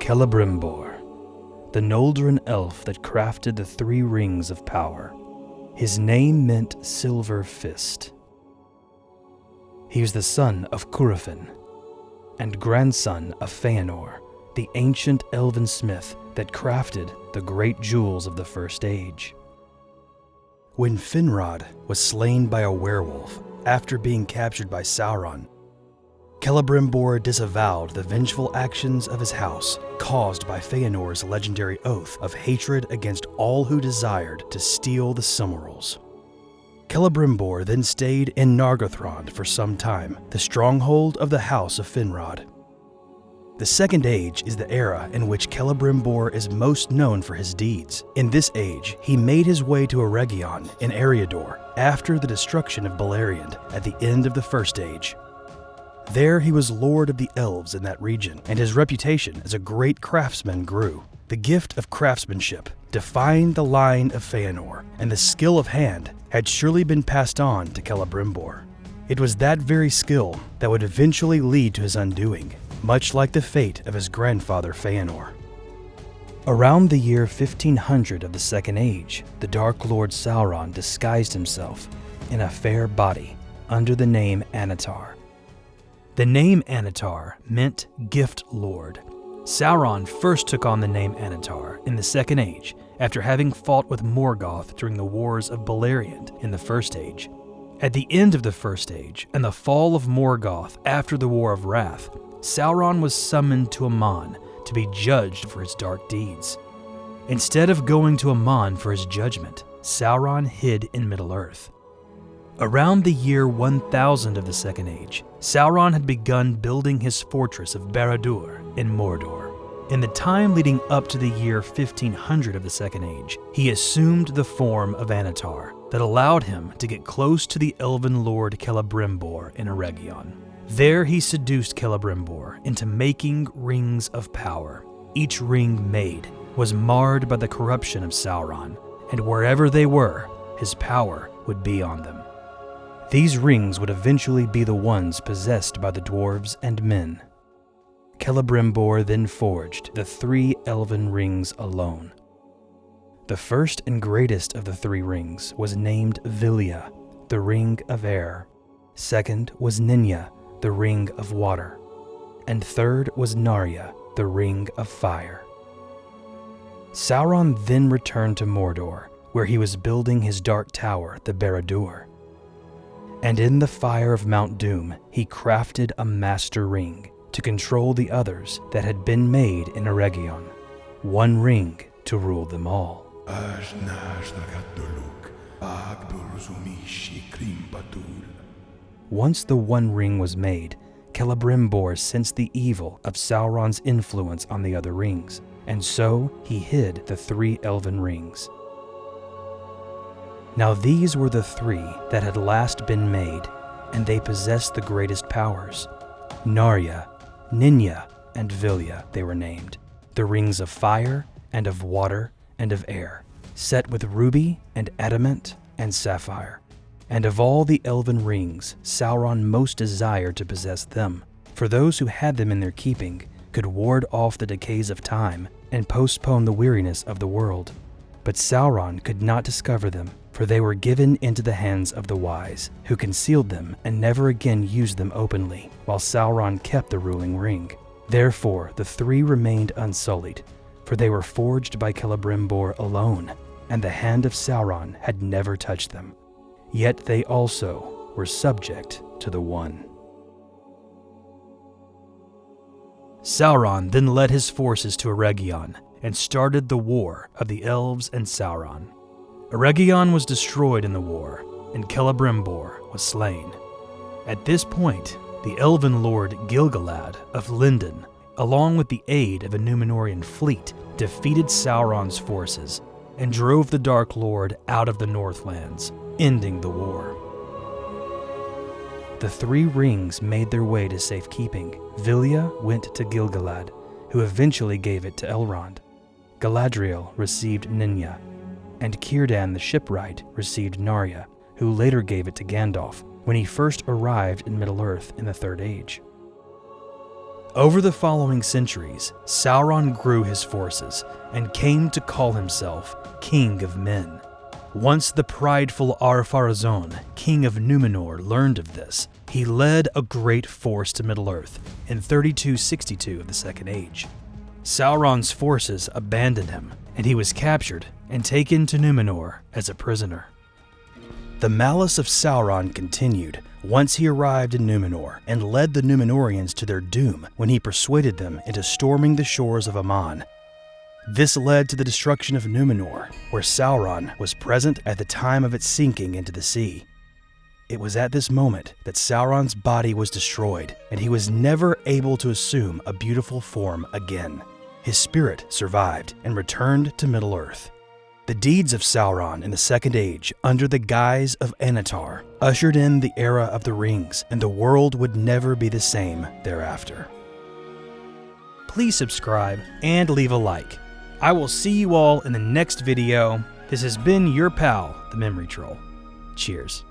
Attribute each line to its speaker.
Speaker 1: Celebrimbor, the Noldrin elf that crafted the three rings of power. His name meant Silver Fist. He was the son of Curufin and grandson of Feanor, the ancient elven smith that crafted the great jewels of the First Age. When Finrod was slain by a werewolf after being captured by Sauron, Celebrimbor disavowed the vengeful actions of his house caused by Feanor's legendary oath of hatred against all who desired to steal the Silmarils. Celebrimbor then stayed in Nargothrond for some time, the stronghold of the House of Finrod. The Second Age is the era in which Celebrimbor is most known for his deeds. In this age, he made his way to Eregion in Eriador after the destruction of Beleriand at the end of the First Age. There he was lord of the elves in that region, and his reputation as a great craftsman grew. The gift of craftsmanship, defying the line of Feanor, and the skill of hand had surely been passed on to Celebrimbor. It was that very skill that would eventually lead to his undoing, much like the fate of his grandfather Feanor. Around the year 1500 of the Second Age, the Dark Lord Sauron disguised himself in a fair body under the name Anatar. The name Anatar meant Gift Lord. Sauron first took on the name Anatar in the Second Age after having fought with Morgoth during the Wars of Beleriand in the First Age. At the end of the First Age and the fall of Morgoth after the War of Wrath, Sauron was summoned to Aman to be judged for his dark deeds. Instead of going to Aman for his judgment, Sauron hid in Middle-earth. Around the year 1000 of the Second Age, Sauron had begun building his fortress of Barad-dûr in Mordor. In the time leading up to the year 1500 of the Second Age, he assumed the form of Anatar that allowed him to get close to the elven lord Celebrimbor in Eregion. There he seduced Celebrimbor into making rings of power. Each ring made was marred by the corruption of Sauron, and wherever they were, his power would be on them. These rings would eventually be the ones possessed by the dwarves and men. Celebrimbor then forged the three elven rings alone. The first and greatest of the three rings was named Vilya, the Ring of Air. Second was Ninya, the Ring of Water. And third was Narya, the Ring of Fire. Sauron then returned to Mordor, where he was building his dark tower, the Barad-dûr. And in the fire of Mount Doom, he crafted a master ring to control the others that had been made in Eregion. One ring to rule them all. Once the One Ring was made, Celebrimbor sensed the evil of Sauron's influence on the other rings, and so he hid the three elven rings. Now these were the three that had last been made, and they possessed the greatest powers. Narya, Ninya, and Vilya they were named, the rings of fire, and of water, and of air, set with ruby, and adamant, and sapphire. And of all the elven rings, Sauron most desired to possess them, for those who had them in their keeping could ward off the decays of time and postpone the weariness of the world. But Sauron could not discover them, for they were given into the hands of the wise, who concealed them and never again used them openly, while Sauron kept the ruling ring. Therefore the three remained unsullied, for they were forged by Celebrimbor alone, and the hand of Sauron had never touched them. Yet they also were subject to the One. Sauron then led his forces to Eregion and started the War of the Elves and Sauron. Eregion was destroyed in the war, and Celebrimbor was slain. At this point, the elven lord Gil-galad of Lindon, along with the aid of a Numenorian fleet, defeated Sauron's forces and drove the Dark Lord out of the Northlands, ending the war. The three rings made their way to safekeeping. Vilya went to Gil-galad, who eventually gave it to Elrond. Galadriel received Ninya, and Círdan the shipwright received Narya, who later gave it to Gandalf when he first arrived in Middle-earth in the Third Age. Over the following centuries, Sauron grew his forces and came to call himself King of Men. Once the prideful Ar-Pharazôn, king of Numenor, learned of this, he led a great force to Middle-earth in 3262 of the Second Age. Sauron's forces abandoned him, and he was captured and taken to Numenor as a prisoner. The malice of Sauron continued once he arrived in Numenor and led the Numenorians to their doom when he persuaded them into storming the shores of Aman. This led to the destruction of Numenor, where Sauron was present at the time of its sinking into the sea. It was at this moment that Sauron's body was destroyed, and he was never able to assume a beautiful form again. His spirit survived and returned to Middle-earth. The deeds of Sauron in the Second Age, under the guise of Anatar, ushered in the era of the rings, and the world would never be the same thereafter. Please subscribe and leave a like. I will see you all in the next video. This has been your pal, the Memory Troll. Cheers.